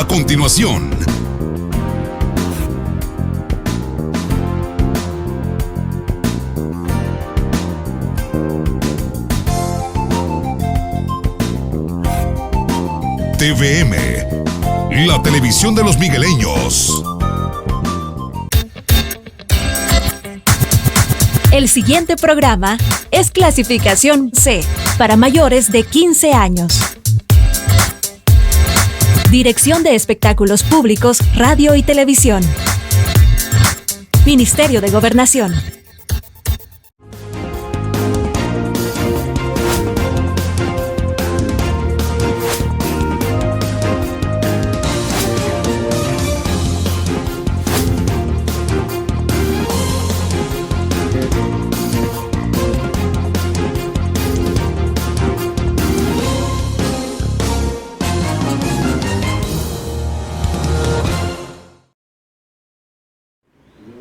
A continuación, TVM, la televisión de los migueleños. El siguiente programa es clasificación C, para mayores de 15 años. Dirección de Espectáculos Públicos, Radio y Televisión. Ministerio de Gobernación.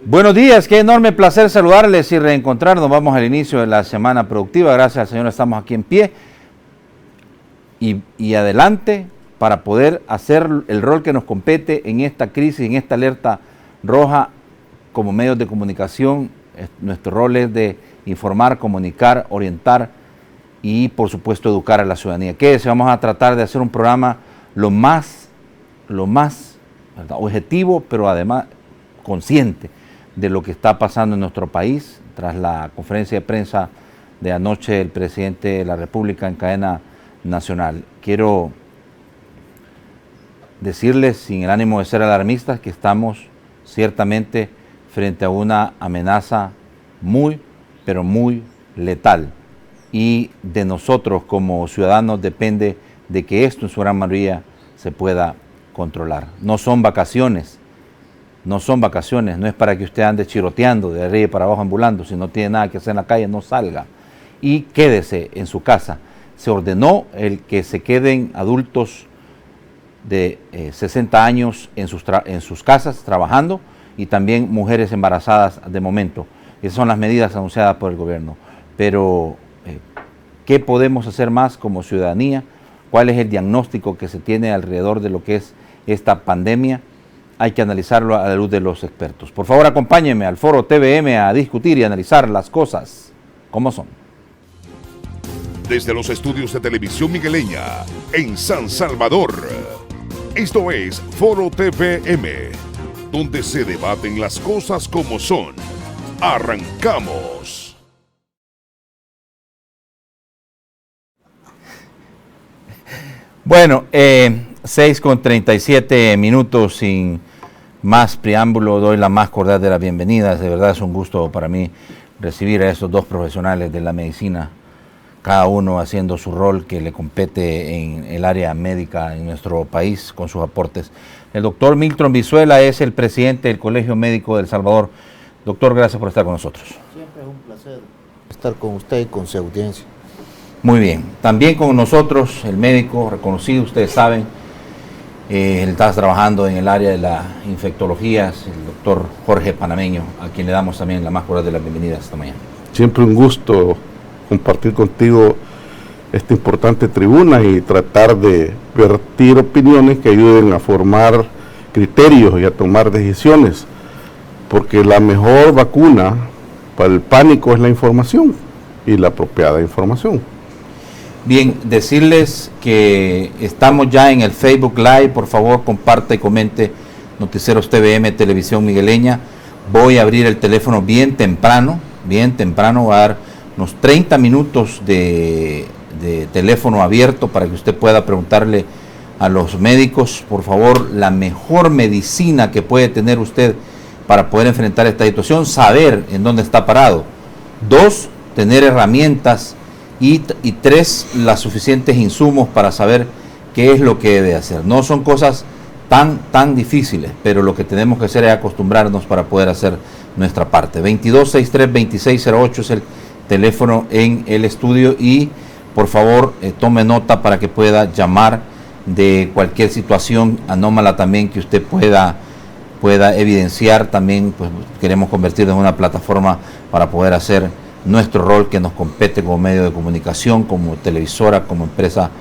Buenos días, qué enorme placer saludarles y reencontrarnos. Vamos al inicio de la semana productiva. Gracias al Señor estamos aquí en pie y adelante para poder hacer el rol que nos compete en esta crisis, en esta alerta roja como medios de comunicación. Nuestro rol es de informar, comunicar, orientar y por supuesto educar a la ciudadanía. Vamos a tratar de hacer un programa lo más ¿verdad?, objetivo, pero además consciente de lo que está pasando en nuestro país. Tras la conferencia de prensa de anoche del presidente de la República en cadena nacional, quiero decirles, sin el ánimo de ser alarmistas, que estamos ciertamente frente a una amenaza muy, pero muy letal, y de nosotros como ciudadanos depende de que esto en su gran mayoría se pueda controlar. No son vacaciones, no es para que usted ande chiroteando de arriba para abajo ambulando. Si no tiene nada que hacer en la calle, no salga y quédese en su casa. Se ordenó el que se queden adultos de 60 años en sus casas trabajando, y también mujeres embarazadas de momento. Esas son las medidas anunciadas por el gobierno. Pero, ¿qué podemos hacer más como ciudadanía? ¿Cuál es el diagnóstico que se tiene alrededor de lo que es esta pandemia? Hay que analizarlo a la luz de los expertos. Por favor, acompáñenme al foro TVM a discutir y analizar las cosas como son. Desde los estudios de Televisión Migueleña, en San Salvador, esto es Foro TVM, donde se debaten las cosas como son. ¡Arrancamos! Bueno, 6:37, sin más preámbulo, doy la más cordial de las bienvenidas. De verdad es un gusto para mí recibir a estos dos profesionales de la medicina, cada uno haciendo su rol que le compete en el área médica en nuestro país con sus aportes. El doctor Milton Brizuela es el presidente del Colegio Médico de El Salvador. Doctor, gracias por estar con nosotros. Siempre es un placer estar con usted y con su audiencia. Muy bien. También con nosotros el médico reconocido, ustedes saben, él está trabajando en el área de las infectologías, el doctor Jorge Panameño, a quien le damos también la más cordial de las bienvenidas esta mañana. Siempre un gusto compartir contigo esta importante tribuna y tratar de vertir opiniones que ayuden a formar criterios y a tomar decisiones, porque la mejor vacuna para el pánico es la información y la apropiada información. Bien, decirles que estamos ya en el Facebook Live. Por favor, comparte y comente Noticieros TVM, Televisión Migueleña. Voy a abrir el teléfono bien temprano, voy a dar unos 30 minutos de teléfono abierto para que usted pueda preguntarle a los médicos, por favor, la mejor medicina que puede tener usted para poder enfrentar esta situación, saber en dónde está parado. 2, tener herramientas y 3, los suficientes insumos para saber qué es lo que debe hacer. No son cosas tan difíciles, pero lo que tenemos que hacer es acostumbrarnos para poder hacer nuestra parte. 2263-2608 es el teléfono en el estudio, y por favor tome nota para que pueda llamar de cualquier situación anómala también que usted pueda evidenciar. También pues queremos convertirlo en una plataforma para poder hacer nuestro rol que nos compete como medio de comunicación, como televisora, como empresa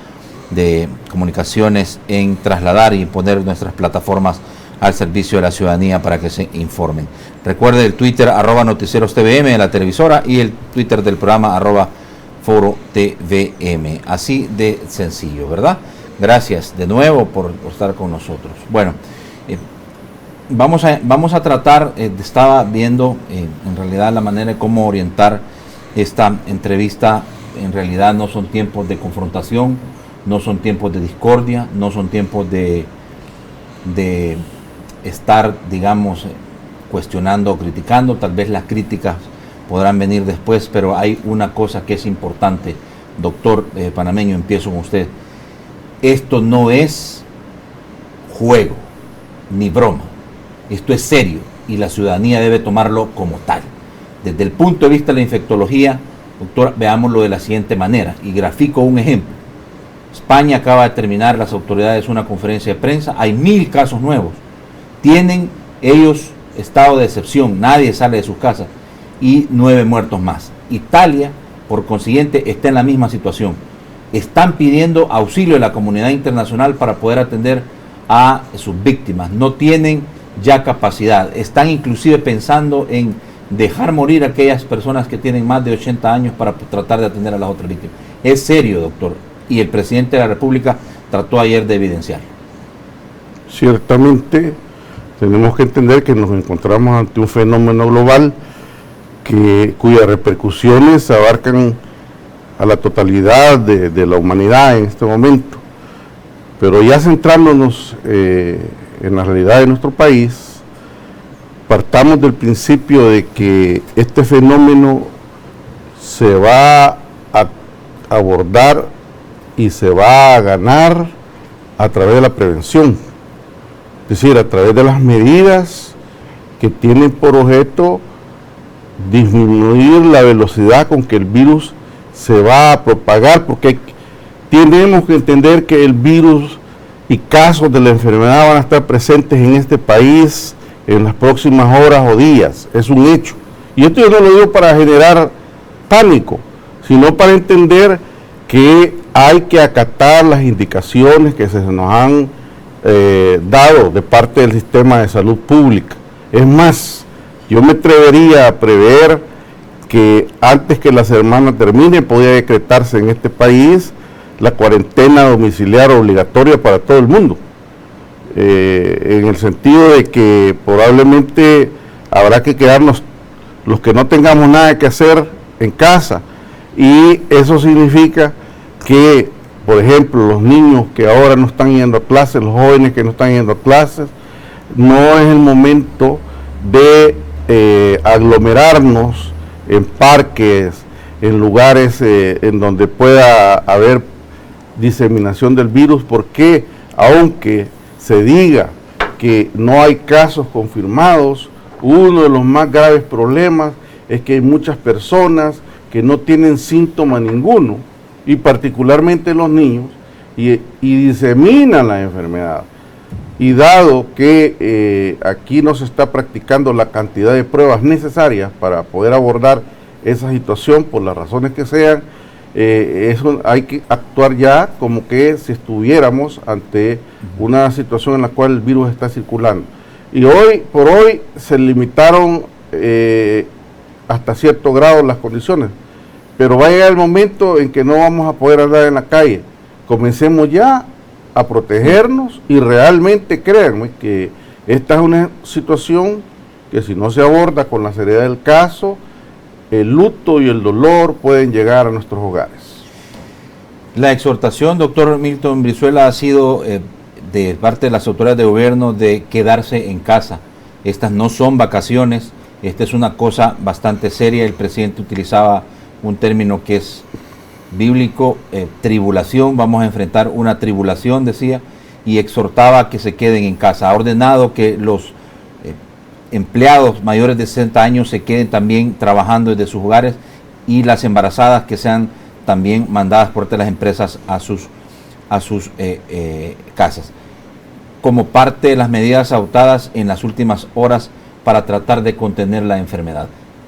de comunicaciones en trasladar y poner nuestras plataformas al servicio de la ciudadanía para que se informen. Recuerde el Twitter @noticierostvm de la televisora y el Twitter del programa @forotvm. Así de sencillo, ¿verdad? Gracias de nuevo por estar con nosotros. Bueno, vamos a tratar, estaba viendo en realidad la manera de cómo orientar esta entrevista. En realidad no son tiempos de confrontación, no son tiempos de discordia, no son tiempos de estar, digamos, cuestionando o criticando. Tal vez las críticas podrán venir después, pero hay una cosa que es importante. Doctor panameño, empiezo con usted. Esto no es juego ni broma. Esto es serio y la ciudadanía debe tomarlo como tal. Desde el punto de vista de la infectología, doctor, veámoslo de la siguiente manera y grafico un ejemplo. España acaba de terminar, las autoridades, una conferencia de prensa, hay 1000 casos nuevos. Tienen ellos estado de excepción, nadie sale de sus casas y 9 muertos más. Italia, por consiguiente, está en la misma situación. Están pidiendo auxilio de la comunidad internacional para poder atender a sus víctimas. No tienen ya capacidad. Están inclusive pensando en dejar morir a aquellas personas que tienen más de 80 años para tratar de atender a las otras víctimas. Es serio, doctor. Y el presidente de la República trató ayer de evidenciarlo. Ciertamente, tenemos que entender que nos encontramos ante un fenómeno global cuyas repercusiones abarcan a la totalidad de la humanidad en este momento. Pero ya centrándonos en la realidad de nuestro país, partamos del principio de que este fenómeno se va a abordar y se va a ganar a través de la prevención, es decir, a través de las medidas que tienen por objeto disminuir la velocidad con que el virus se va a propagar, porque tenemos que entender que el virus y casos de la enfermedad van a estar presentes en este país en las próximas horas o días, es un hecho. Y esto yo no lo digo para generar pánico, sino para entender que hay que acatar las indicaciones que se nos han dado de parte del sistema de salud pública. Es más, yo me atrevería a prever que antes que la semana termine podría decretarse en este país la cuarentena domiciliar obligatoria para todo el mundo, en el sentido de que probablemente habrá que quedarnos los que no tengamos nada que hacer en casa, y eso significa que, por ejemplo, los niños que ahora no están yendo a clases, los jóvenes que no están yendo a clases, no es el momento de aglomerarnos en parques, en lugares en donde pueda haber diseminación del virus, porque aunque se diga que no hay casos confirmados, uno de los más graves problemas es que hay muchas personas que no tienen síntoma ninguno, y particularmente los niños, y diseminan la enfermedad. Y dado que aquí no se está practicando la cantidad de pruebas necesarias para poder abordar esa situación, por las razones que sean, eso hay que actuar ya como que si estuviéramos ante una situación en la cual el virus está circulando. Y hoy por hoy se limitaron hasta cierto grado las condiciones, pero va a llegar el momento en que no vamos a poder andar en la calle. Comencemos ya a protegernos, y realmente créanme que esta es una situación que, si no se aborda con la seriedad del caso, el luto y el dolor pueden llegar a nuestros hogares. La exhortación, doctor Milton Brizuela, ha sido de parte de las autoridades de gobierno de quedarse en casa. Estas no son vacaciones, esta es una cosa bastante seria. El presidente utilizaba un término que es bíblico, tribulación, vamos a enfrentar una tribulación, decía, y exhortaba a que se queden en casa. Ha ordenado que los empleados mayores de 60 años se queden también trabajando desde sus hogares, y las embarazadas que sean también mandadas por las empresas a sus casas, como parte de las medidas adoptadas en las últimas horas para tratar de contener la enfermedad.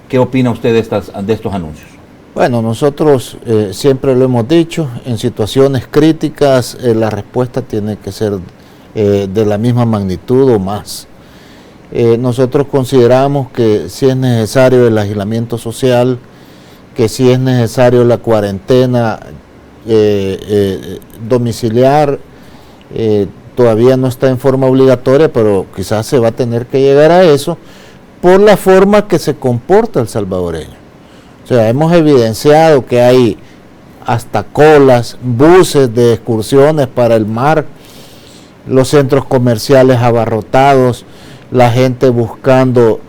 ¿Qué opina usted de estos anuncios? Bueno, nosotros siempre lo hemos dicho, en situaciones críticas la respuesta tiene que ser de la misma magnitud o más. Nosotros consideramos que si es necesario el aislamiento social, que si es necesario la cuarentena domiciliar, todavía no está en forma obligatoria, pero quizás se va a tener que llegar a eso por la forma que se comporta el salvadoreño. O sea, hemos evidenciado que hay hasta colas, buses de excursiones para el mar, los centros comerciales abarrotados, la gente buscando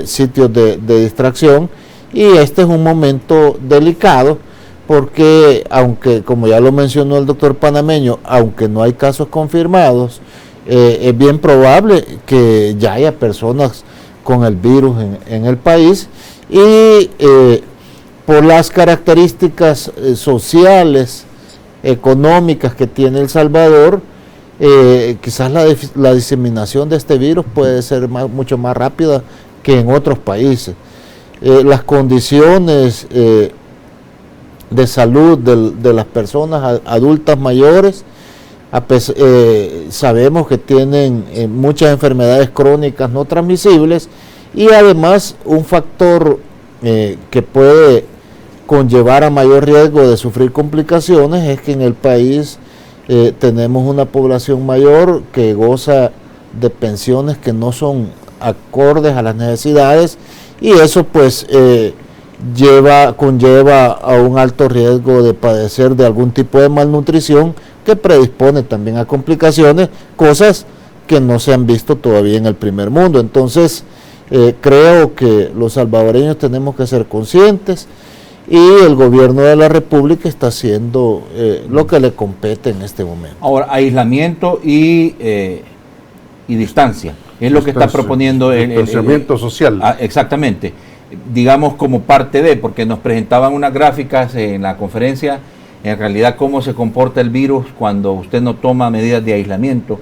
sitios de distracción, y este es un momento delicado porque, aunque como ya lo mencionó el doctor panameño, aunque no hay casos confirmados, es bien probable que ya haya personas con el virus en el país, y por las características sociales, económicas que tiene El Salvador, quizás la diseminación de este virus puede ser mucho más rápida que en otros países. Las condiciones de salud de las personas adultas mayores, sabemos que tienen muchas enfermedades crónicas no transmisibles, y además un factor que puede conllevar a mayor riesgo de sufrir complicaciones es que en el país tenemos una población mayor que goza de pensiones que no son acordes a las necesidades, y eso pues conlleva a un alto riesgo de padecer de algún tipo de malnutrición que predispone también a complicaciones, cosas que no se han visto todavía en el primer mundo. Entonces creo que los salvadoreños tenemos que ser conscientes, y el gobierno de la República está haciendo lo que le compete en este momento. Ahora, aislamiento y distancia, es lo que está proponiendo el distanciamiento social. Exactamente, digamos como parte de, porque nos presentaban unas gráficas en la conferencia, en realidad cómo se comporta el virus cuando usted no toma medidas de aislamiento,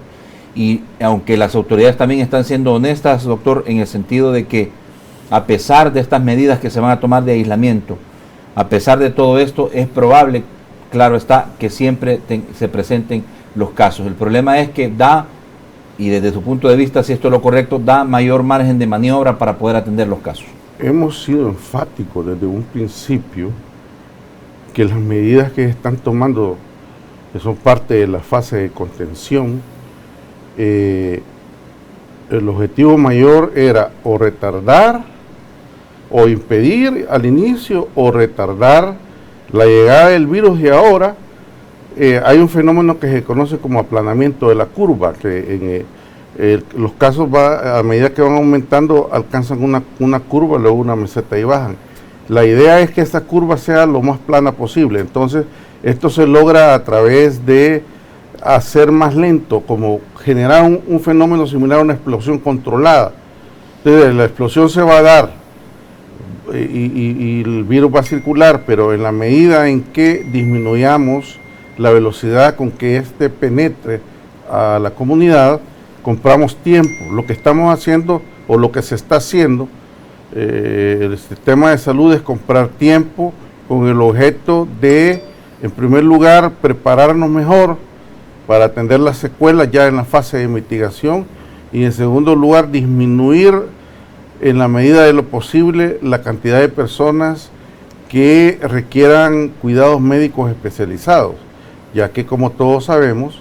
y aunque las autoridades también están siendo honestas, doctor, en el sentido de que a pesar de estas medidas que se van a tomar de aislamiento, a pesar de todo esto, es probable, claro está, que siempre se presenten los casos. El problema es que da, y desde su punto de vista, si esto es lo correcto, da mayor margen de maniobra para poder atender los casos. Hemos sido enfáticos desde un principio que las medidas que están tomando, que son parte de la fase de contención, el objetivo mayor era o retardar o impedir al inicio o retardar la llegada del virus, y ahora hay un fenómeno que se conoce como aplanamiento de la curva, que los casos a medida que van aumentando alcanzan una curva, luego una meseta y bajan. La idea es que esta curva sea lo más plana posible, entonces esto se logra a través de hacer más lento, como generar un fenómeno similar a una explosión controlada. Entonces la explosión se va a dar, y el virus va a circular, pero en la medida en que disminuyamos la velocidad con que éste penetre a la comunidad, compramos tiempo. Lo que estamos haciendo, o lo que se está haciendo, el sistema de salud, es comprar tiempo con el objeto de, en primer lugar, prepararnos mejor para atender las secuelas ya en la fase de mitigación, y en segundo lugar, disminuir en la medida de lo posible la cantidad de personas que requieran cuidados médicos especializados, ya que, como todos sabemos,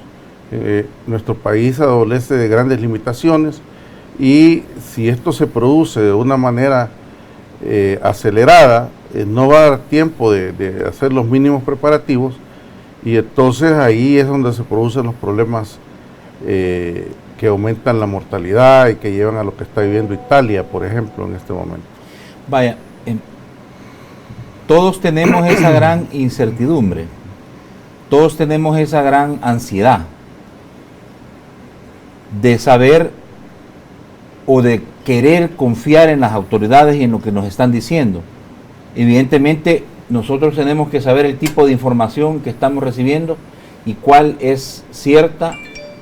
nuestro país adolece de grandes limitaciones, y si esto se produce de una manera acelerada, no va a dar tiempo de hacer los mínimos preparativos, y entonces ahí es donde se producen los problemas que aumentan la mortalidad y que llevan a lo que está viviendo Italia, por ejemplo, en este momento. Vaya, todos tenemos esa gran incertidumbre, todos tenemos esa gran ansiedad de saber o de querer confiar en las autoridades y en lo que nos están diciendo. Evidentemente, nosotros tenemos que saber el tipo de información que estamos recibiendo y cuál es cierta,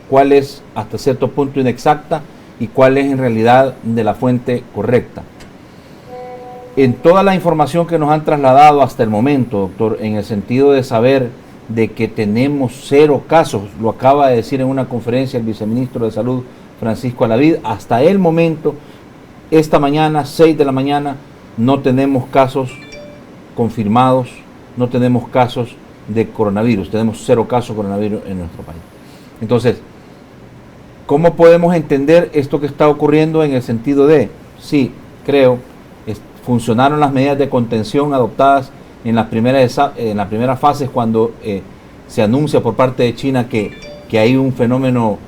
cuál es hasta cierto punto inexacta y cuál es en realidad de la fuente correcta. En toda la información que nos han trasladado hasta el momento, doctor, en el sentido de saber de que tenemos 0 casos, lo acaba de decir en una conferencia el viceministro de Salud, Francisco Alavid, hasta el momento, esta mañana, 6 de la mañana, no tenemos casos confirmados, no tenemos casos de coronavirus, tenemos 0 casos de coronavirus en nuestro país. Entonces, ¿cómo podemos entender esto que está ocurriendo en el sentido de, sí, creo, funcionaron las medidas de contención adoptadas en las primeras fases cuando se anuncia por parte de China que hay un fenómeno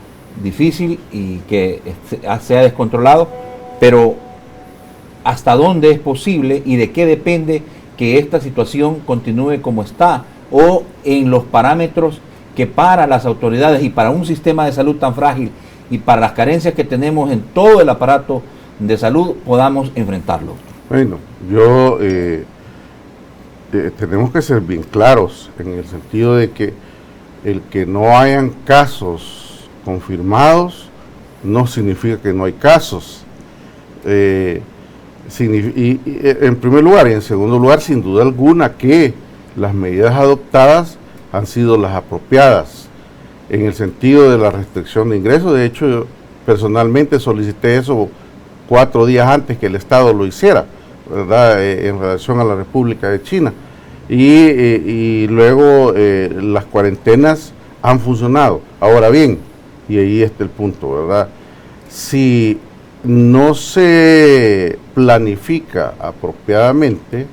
difícil y que se ha descontrolado, pero ¿hasta dónde es posible y de qué depende que esta situación continúe como está, o en los parámetros que para las autoridades y para un sistema de salud tan frágil y para las carencias que tenemos en todo el aparato de salud podamos enfrentarlo? Bueno, tenemos que ser bien claros en el sentido de que el que no hayan casos confirmados no significa que no hay casos. En primer lugar, y en segundo lugar, sin duda alguna que las medidas adoptadas han sido las apropiadas en el sentido de la restricción de ingresos. De hecho, yo personalmente solicité eso 4 días antes que el Estado lo hiciera, ¿verdad?, en relación a la República de China. Y luego las cuarentenas han funcionado. Ahora bien, y ahí está el punto, ¿verdad?, si no se planifica apropiadamente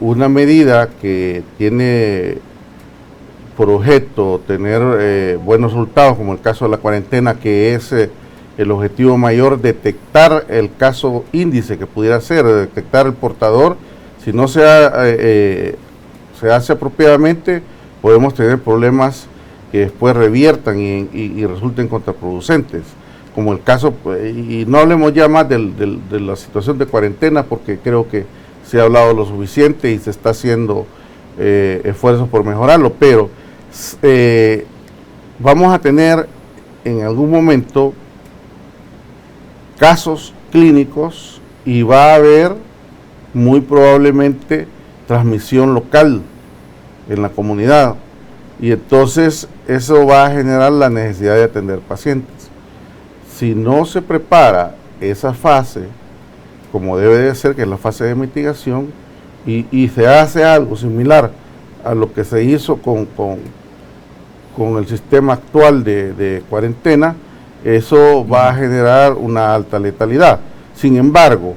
una medida que tiene por objeto tener buenos resultados, como el caso de la cuarentena, que es el objetivo mayor, detectar el caso índice que pudiera ser, detectar el portador. Si no se hace apropiadamente, podemos tener problemas que después reviertan y resulten contraproducentes, como el caso, y no hablemos ya más de la situación de cuarentena, porque creo que se ha hablado lo suficiente y se está haciendo esfuerzos por mejorarlo, pero vamos a tener en algún momento casos clínicos y va a haber muy probablemente transmisión local en la comunidad, y entonces eso va a generar la necesidad de atender pacientes. Si no se prepara esa fase como debe de ser, que es la fase de mitigación, y se hace algo similar a lo que se hizo con el sistema actual de cuarentena, eso va a generar una alta letalidad. Sin embargo,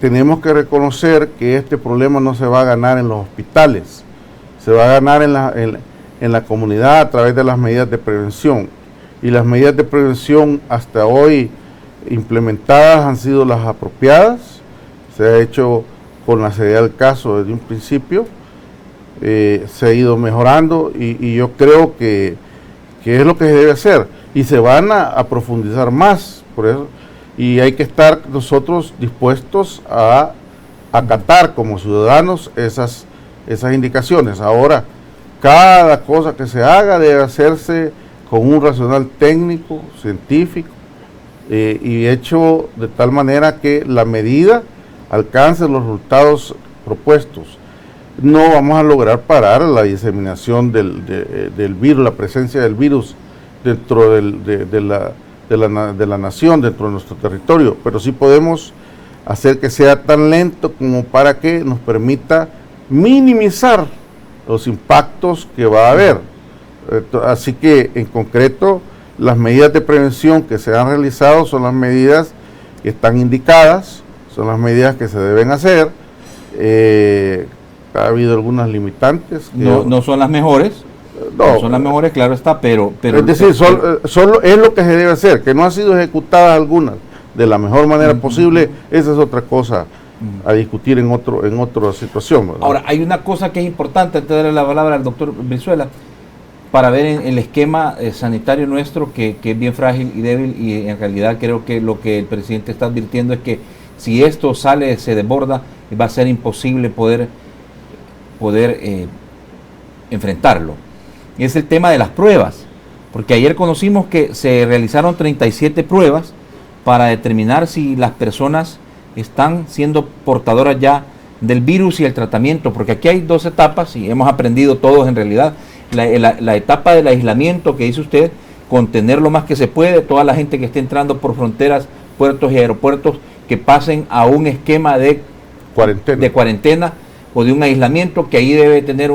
tenemos que reconocer que este problema no se va a ganar en los hospitales, se va a ganar en la comunidad a través de las medidas de prevención. Y las medidas de prevención hasta hoy implementadas han sido las apropiadas, se ha hecho con la seriedad del caso desde un principio, se ha ido mejorando y yo creo que es lo que se debe hacer, y se van a profundizar más, por eso, y hay que estar nosotros dispuestos a acatar como ciudadanos esas indicaciones. Ahora, cada cosa que se haga debe hacerse con un racional técnico, científico, y hecho de tal manera que la medida alcance los resultados propuestos. No vamos a lograr parar la diseminación del virus, la presencia del virus dentro de la nación, dentro de nuestro territorio, pero sí podemos hacer que sea tan lento como para que nos permita minimizar los impactos que va a haber. Así que, en concreto, las medidas de prevención que se han realizado son las medidas que están indicadas, son las medidas que se deben hacer. Ha habido algunas limitantes. No son las mejores. No son las mejores, claro está, pero es decir, solo es lo que se debe hacer, que no han sido ejecutadas algunas de la mejor manera posible. Esa es otra cosa a discutir en otra situación, ¿verdad? Ahora, hay una cosa que es importante antes de darle la palabra al doctor Brizuela, para ver en el esquema sanitario nuestro, que es bien frágil y débil, y en realidad creo que lo que el presidente está advirtiendo es que si esto se desborda, va a ser imposible poder enfrentarlo. Y es el tema de las pruebas, porque ayer conocimos que se realizaron 37 pruebas para determinar si las personas están siendo portadoras ya del virus y el tratamiento, porque aquí hay 2 etapas y hemos aprendido todos en realidad. La etapa del aislamiento que dice usted, contener lo más que se puede, toda la gente que esté entrando por fronteras, puertos y aeropuertos, que pasen a un esquema de cuarentena o de un aislamiento, que ahí debe tener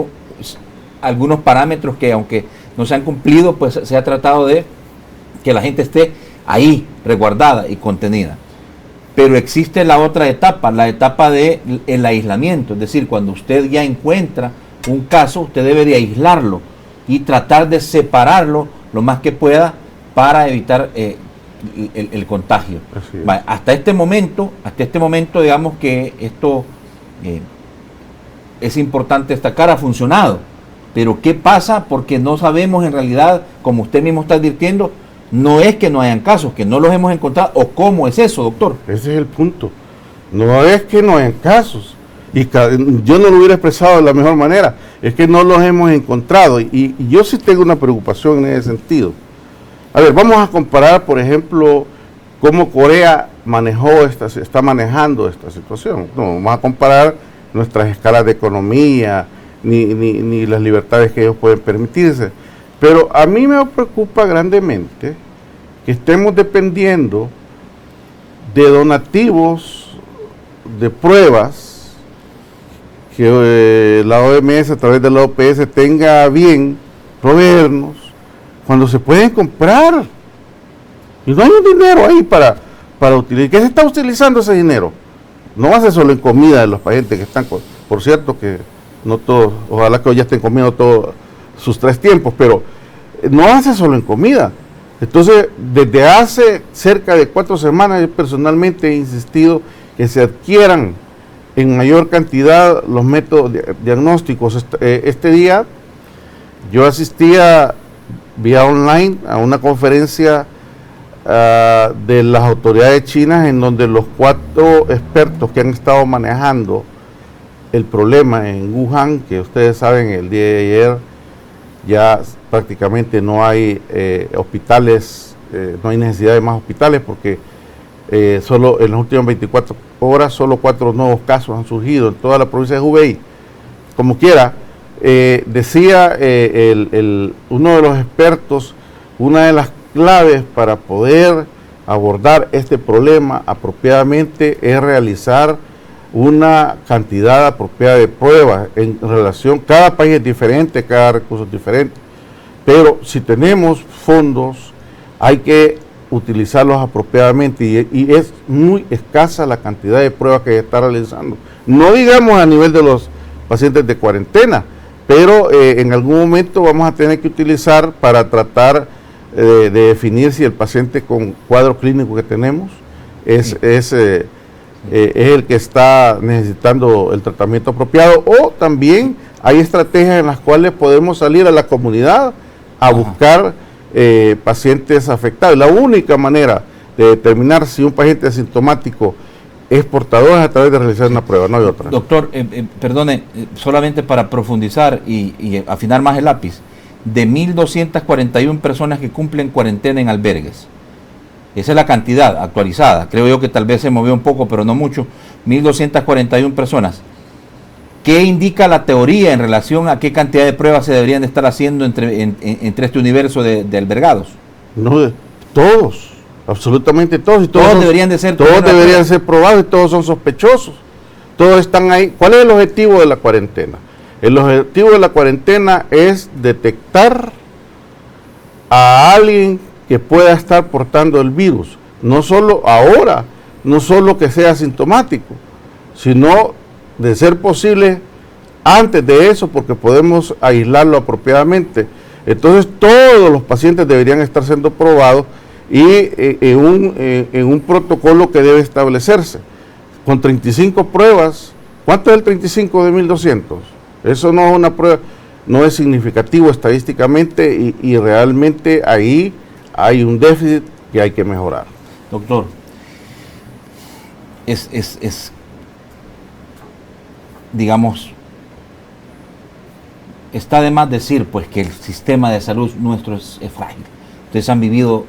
algunos parámetros que, aunque no se han cumplido, pues se ha tratado de que la gente esté ahí resguardada y contenida. Pero existe la otra etapa, la etapa del aislamiento, es decir, cuando usted ya encuentra un caso, usted debe de aislarlo y tratar de separarlo lo más que pueda para evitar el contagio. Hasta este momento, digamos que esto es importante destacar, ha funcionado. Pero ¿qué pasa? Porque no sabemos en realidad, como usted mismo está advirtiendo, no es que no hayan casos, que no los hemos encontrado, o cómo es eso, doctor. Ese es el punto. No es que no hayan casos. Y yo no lo hubiera expresado de la mejor manera, es que no los hemos encontrado. Y yo sí tengo una preocupación en ese sentido. A ver, vamos a comparar, por ejemplo, cómo Corea está manejando esta situación. No vamos a comparar nuestras escalas de economía, ni las libertades que ellos pueden permitirse. Pero a mí me preocupa grandemente que estemos dependiendo de donativos de pruebas que la OMS a través de la OPS tenga bien proveernos cuando se pueden comprar. Y no hay un dinero ahí para utilizar. ¿Qué se está utilizando ese dinero? No va a ser solo en comida de los pacientes que están, por cierto que no todos, ojalá que hoy ya estén comiendo todos sus 3 tiempos, pero no hace solo en comida. Entonces, desde hace cerca de 4 semanas, yo personalmente he insistido que se adquieran en mayor cantidad los métodos diagnósticos. Este día yo asistía vía online a una conferencia de las autoridades chinas, en donde los 4 expertos que han estado manejando el problema en Wuhan, que ustedes saben, el día de ayer ya prácticamente no hay hospitales, no hay necesidad de más hospitales, porque solo en las últimas 24 horas solo 4 nuevos casos han surgido en toda la provincia de Hubei. Como quiera, decía uno de los expertos, una de las claves para poder abordar este problema apropiadamente es realizar una cantidad apropiada de pruebas en relación, cada país es diferente, cada recurso es diferente, pero si tenemos fondos hay que utilizarlos apropiadamente y es muy escasa la cantidad de pruebas que se está realizando. No digamos a nivel de los pacientes de cuarentena, pero en algún momento vamos a tener que utilizar para tratar de definir si el paciente con cuadro clínico que tenemos es el que está necesitando el tratamiento apropiado, o también hay estrategias en las cuales podemos salir a la comunidad a buscar pacientes afectados. La única manera de determinar si un paciente asintomático es portador es a través de realizar una prueba, no hay otra. Doctor, perdone, solamente para profundizar y afinar más el lápiz, de 1.241 personas que cumplen cuarentena en albergues, esa es la cantidad actualizada, creo yo que tal vez se movió un poco, pero no mucho, 1.241 personas. ¿Qué indica la teoría en relación a qué cantidad de pruebas se deberían de estar haciendo entre este universo de albergados? No, todos, absolutamente todos. Y todos deberían de ser. Todos deberían ser probados y todos son sospechosos. Todos están ahí. ¿Cuál es el objetivo de la cuarentena? El objetivo de la cuarentena es detectar a alguien que pueda estar portando el virus. No solo ahora, no solo que sea asintomático, sino de ser posible antes de eso, porque podemos aislarlo apropiadamente. Entonces todos los pacientes deberían estar siendo probados y en un protocolo que debe establecerse con 35 pruebas. ¿Cuánto es el 35 de 1.200? Eso no es una prueba, no es significativo estadísticamente y realmente ahí hay un déficit que hay que mejorar. Doctor, digamos, está de más decir pues que el sistema de salud nuestro es frágil. Ustedes han vivido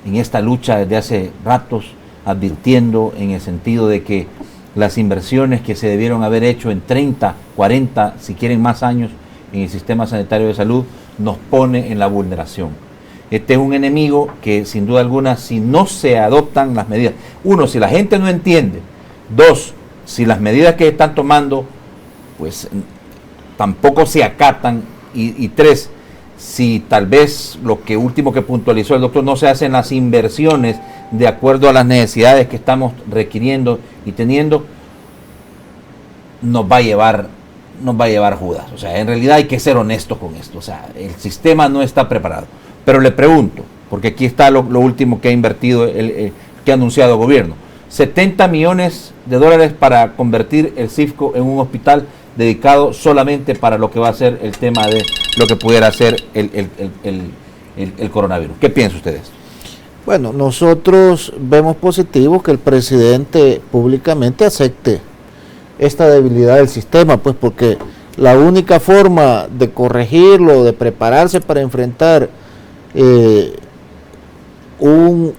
en esta lucha desde hace ratos, advirtiendo en el sentido de que las inversiones que se debieron haber hecho en 30, 40, si quieren más años en el sistema sanitario de salud, nos pone en la vulneración. Este es un enemigo que sin duda alguna, si no se adoptan las medidas, uno, si la gente no entiende, dos, si las medidas que están tomando pues tampoco se acatan, y tres, si tal vez lo que último que puntualizó el doctor, no se hacen las inversiones de acuerdo a las necesidades que estamos requiriendo y teniendo, nos va a llevar Judas. O sea, en realidad hay que ser honestos con esto. O sea, el sistema no está preparado. Pero le pregunto, porque aquí está lo último que ha invertido, que ha anunciado el gobierno. 70 millones de dólares para convertir el CIFCO en un hospital dedicado solamente para lo que va a ser el tema de lo que pudiera ser el coronavirus. ¿Qué piensan ustedes? Bueno, nosotros vemos positivo que el presidente públicamente acepte esta debilidad del sistema, pues porque la única forma de corregirlo, de prepararse para enfrentar un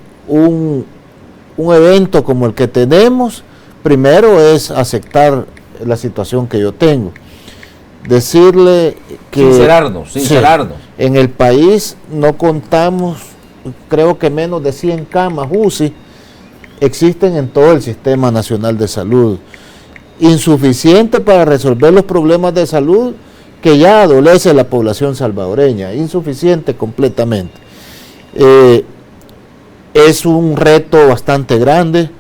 evento como el que tenemos, primero es aceptar la situación que yo tengo. Decirle que sincerarnos. Sí, en el país no contamos, creo que menos de 100 camas UCI existen en todo el Sistema Nacional de Salud, insuficiente para resolver los problemas de salud que ya adolece la población salvadoreña, insuficiente completamente. Es un reto bastante grande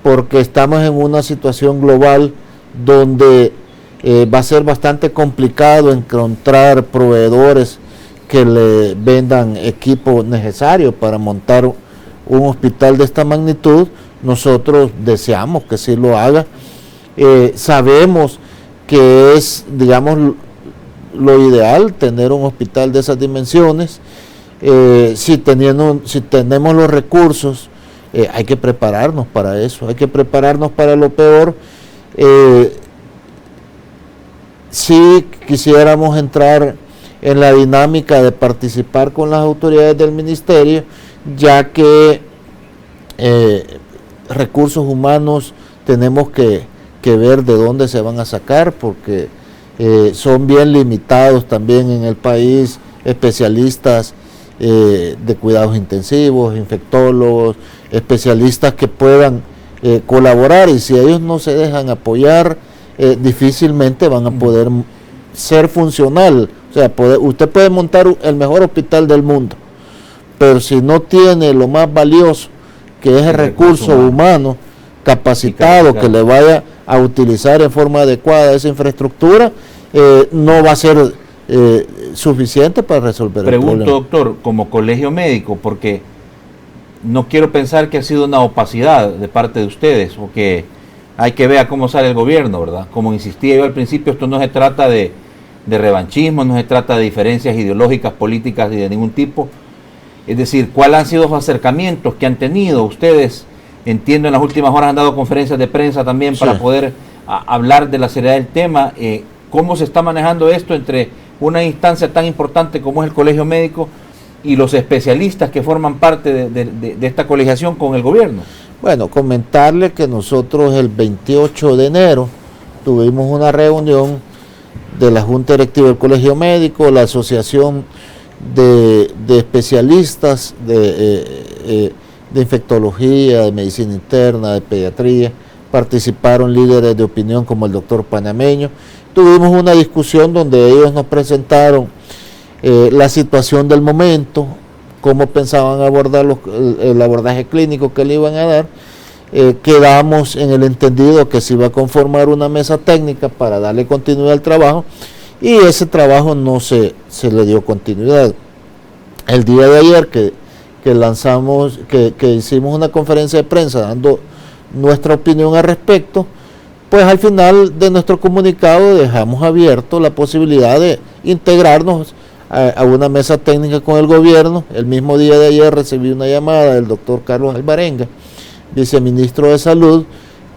porque estamos en una situación global donde va a ser bastante complicado encontrar proveedores que le vendan equipo necesario para montar un hospital de esta magnitud. Nosotros deseamos que sí lo haga. Sabemos que es, digamos, lo ideal tener un hospital de esas dimensiones. Si tenemos los recursos, hay que prepararnos para eso, hay que prepararnos para lo peor. Si quisiéramos entrar en la dinámica de participar con las autoridades del ministerio, ya que recursos humanos tenemos que ver de dónde se van a sacar, porque son bien limitados también en el país especialistas de cuidados intensivos, infectólogos, especialistas que puedan colaborar, y si ellos no se dejan apoyar, difícilmente van a poder ser funcional. O sea, usted puede montar el mejor hospital del mundo, pero si no tiene lo más valioso, que es el recurso humano capacitado que le vaya a utilizar en forma adecuada esa infraestructura, no va a ser suficiente para resolver el problema. Pregunto, doctor, como colegio médico, porque no quiero pensar que ha sido una opacidad de parte de ustedes, o que hay que ver cómo sale el gobierno, ¿verdad? Como insistía yo al principio, esto no se trata de revanchismo, no se trata de diferencias ideológicas, políticas y de ningún tipo. Es decir, ¿cuáles han sido los acercamientos que han tenido ustedes? Entiendo, en las últimas horas han dado conferencias de prensa también para poder hablar de la seriedad del tema. ¿Cómo se está manejando esto entre una instancia tan importante como es el colegio médico y los especialistas que forman parte de esta colegiación con el gobierno? Bueno, comentarle que nosotros el 28 de enero tuvimos una reunión de la Junta Directiva del Colegio Médico, la Asociación de Especialistas de infectología, de medicina interna, de pediatría. Participaron líderes de opinión como el doctor Panameño. Tuvimos una discusión donde ellos nos presentaron la situación del momento, cómo pensaban abordar el abordaje clínico que le iban a dar. Quedamos en el entendido que se iba a conformar una mesa técnica para darle continuidad al trabajo, y ese trabajo no se le dio continuidad. El día de ayer que hicimos una conferencia de prensa dando nuestra opinión al respecto, pues al final de nuestro comunicado dejamos abierto la posibilidad de integrarnos a una mesa técnica con el gobierno. El mismo día de ayer recibí una llamada del doctor Carlos Alvarenga, viceministro de Salud,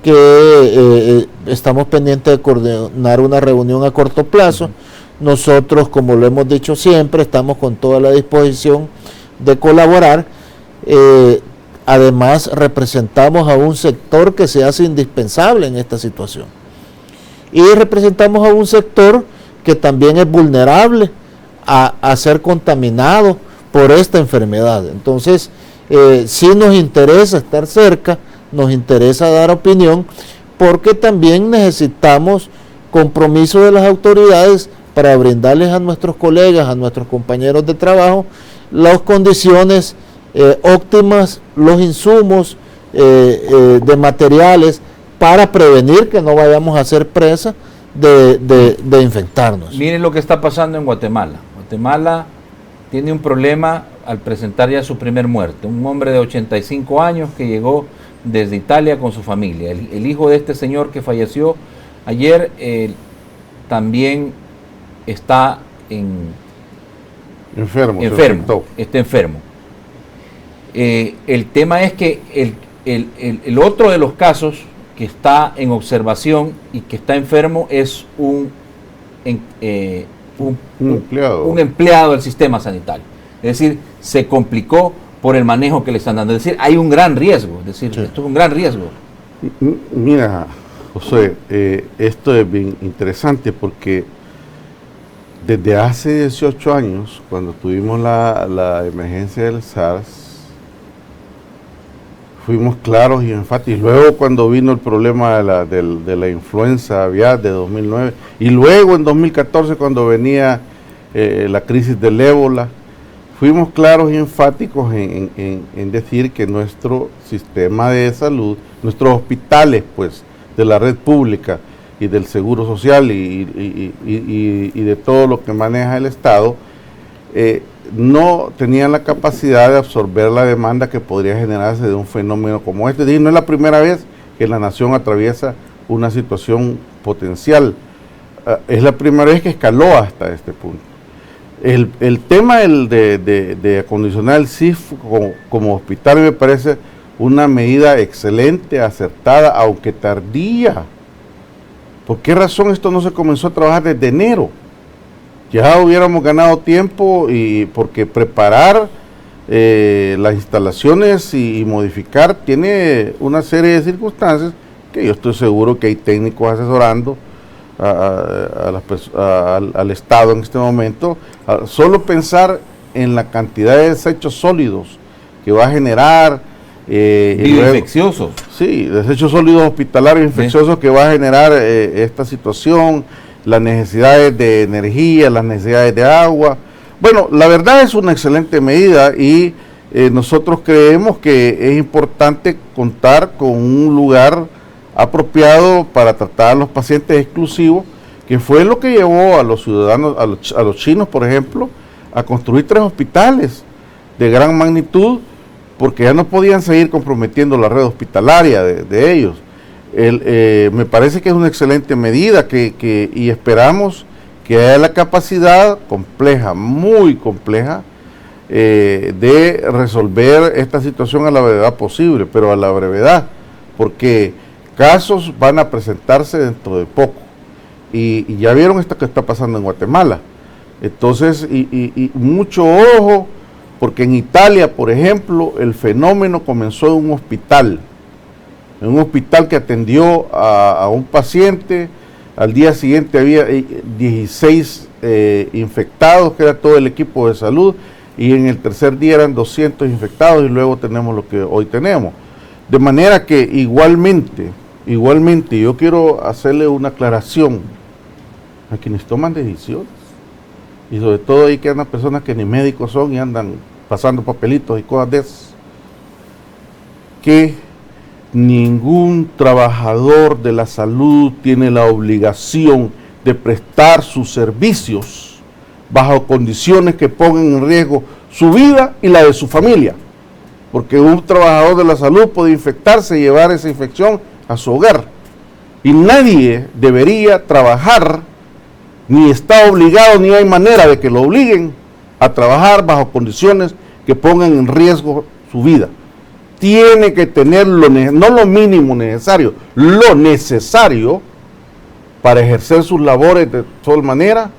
que estamos pendientes de coordinar una reunión a corto plazo. Nosotros, como lo hemos dicho siempre, estamos con toda la disposición de colaborar. además representamos a un sector que se hace indispensable en esta situación. Y representamos a un sector que también es vulnerable a ser contaminado por esta enfermedad. Entonces, sí nos interesa estar cerca, nos interesa dar opinión, porque también necesitamos compromiso de las autoridades para brindarles a nuestros colegas, a nuestros compañeros de trabajo, las condiciones óptimas, los insumos de materiales para prevenir que no vayamos a ser presa de infectarnos. Miren lo que está pasando en Guatemala. Guatemala tiene un problema al presentar ya su primer muerte. Un hombre de 85 años que llegó desde Italia con su familia. El hijo de este señor que falleció ayer también está enfermo. Está enfermo. El tema es que el otro de los casos que está en observación y que está enfermo es un empleado del sistema sanitario. Es decir, se complicó por el manejo que le están dando. Es decir, hay un gran riesgo. Es decir, esto es un gran riesgo. Mira, José, esto es bien interesante porque desde hace 18 años, cuando tuvimos la emergencia del SARS, fuimos claros y enfáticos. Luego cuando vino el problema de la influenza aviar de 2009, y luego en 2014 cuando venía la crisis del ébola, fuimos claros y enfáticos en decir que nuestro sistema de salud, nuestros hospitales pues de la red pública y del seguro social y de todo lo que maneja el Estado, no tenían la capacidad de absorber la demanda que podría generarse de un fenómeno como este. Y no es la primera vez que la nación atraviesa una situación potencial, es la primera vez que escaló hasta este punto. El tema de acondicionar el CIF como hospital me parece una medida excelente, acertada, aunque tardía. ¿Por qué razón esto no se comenzó a trabajar desde enero? Ya hubiéramos ganado tiempo, y porque preparar las instalaciones y modificar tiene una serie de circunstancias que yo estoy seguro que hay técnicos asesorando al Estado en este momento. Solo pensar en la cantidad de desechos sólidos que va a generar. Infecciosos. Sí, desechos sólidos hospitalarios infecciosos que va a generar esta situación, las necesidades de energía, las necesidades de agua. Bueno, la verdad es una excelente medida y nosotros creemos que es importante contar con un lugar apropiado para tratar a los pacientes exclusivos, que fue lo que llevó a los ciudadanos, a los chinos, por ejemplo, a construir 3 hospitales de gran magnitud, porque ya no podían seguir comprometiendo la red hospitalaria de ellos. Me parece que es una excelente medida y esperamos que haya la capacidad compleja, muy compleja, de resolver esta situación a la brevedad posible, pero a la brevedad, porque casos van a presentarse dentro de poco. Y ya vieron esto que está pasando en Guatemala. Entonces, y mucho ojo, porque en Italia, por ejemplo, el fenómeno comenzó en un hospital que atendió a un paciente. Al día siguiente había 16 infectados, que era todo el equipo de salud, y en el tercer día eran 200 infectados, y luego tenemos lo que hoy tenemos. De manera que igualmente yo quiero hacerle una aclaración a quienes toman decisiones, y sobre todo ahí que andan personas que ni médicos son y andan pasando papelitos y cosas de esas, que ningún trabajador de la salud tiene la obligación de prestar sus servicios bajo condiciones que pongan en riesgo su vida y la de su familia, porque un trabajador de la salud puede infectarse y llevar esa infección a su hogar, y nadie debería trabajar, ni está obligado, ni hay manera de que lo obliguen a trabajar bajo condiciones que pongan en riesgo su vida. Tiene que tener no lo mínimo necesario, lo necesario para ejercer sus labores de tal manera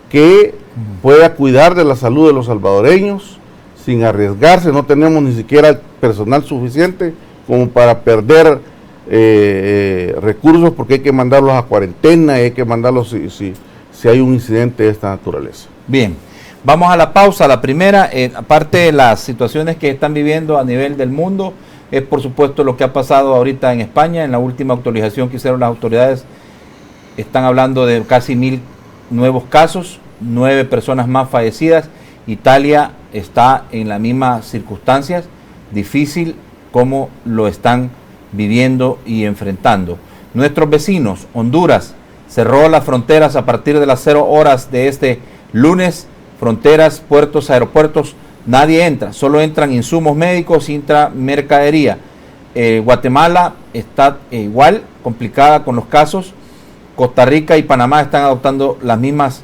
que pueda cuidar de la salud de los salvadoreños sin arriesgarse, no tenemos ni siquiera el personal suficiente como para perder recursos, porque hay que mandarlos a cuarentena, hay que mandarlos si hay un incidente de esta naturaleza. Bien, vamos a la pausa. La primera, aparte de las situaciones que están viviendo a nivel del mundo, es por supuesto lo que ha pasado ahorita en España. En la última actualización que hicieron las autoridades, están hablando de casi 1000 nuevos casos, 9 personas más fallecidas. Italia está en las mismas circunstancias, difícil como lo están viviendo y enfrentando. Nuestros vecinos, Honduras, cerró las fronteras a partir de las 0 horas de este lunes. Fronteras, puertos, aeropuertos, nadie entra, solo entran insumos médicos, entra mercadería. Guatemala está igual, complicada con los casos. Costa Rica y Panamá están adoptando las mismas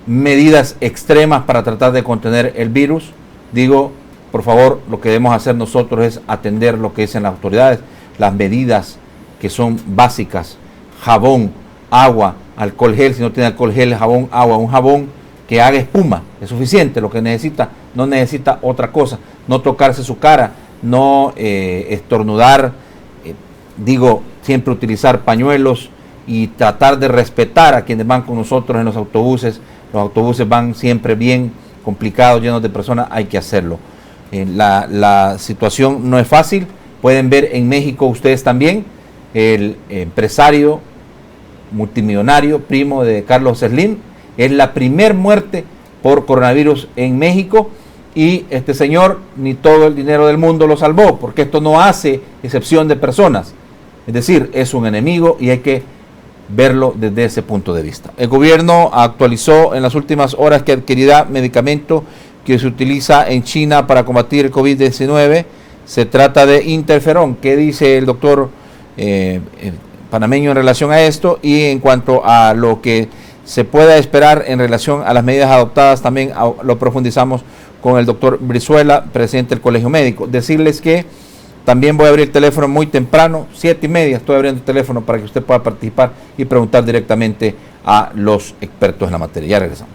medidas extremas para tratar de contener el virus. Digo, por favor, lo que debemos hacer nosotros es atender lo que dicen las autoridades, las medidas que son básicas: jabón, agua, alcohol gel, si no tiene alcohol gel, jabón, agua, un jabón que haga espuma, es suficiente. Lo que necesita, no necesita otra cosa, no tocarse su cara, no estornudar, digo, siempre utilizar pañuelos y tratar de respetar a quienes van con nosotros en los autobuses. Los autobuses van siempre bien complicados, llenos de personas, hay que hacerlo. La situación no es fácil. Pueden ver en México ustedes también el empresario multimillonario, primo de Carlos Slim, es la primer muerte por coronavirus en México, y este señor ni todo el dinero del mundo lo salvó, porque esto no hace excepción de personas, es decir, es un enemigo y hay que verlo desde ese punto de vista. El gobierno actualizó en las últimas horas que adquirirá medicamento que se utiliza en China para combatir el COVID-19. Se trata de interferón. ¿Qué dice el doctor panameño en relación a esto? Y en cuanto a lo que se pueda esperar en relación a las medidas adoptadas, también lo profundizamos con el doctor Brizuela, presidente del Colegio Médico. Decirles que también voy a abrir el teléfono muy temprano, 7:30, estoy abriendo el teléfono para que usted pueda participar y preguntar directamente a los expertos en la materia. Ya regresamos.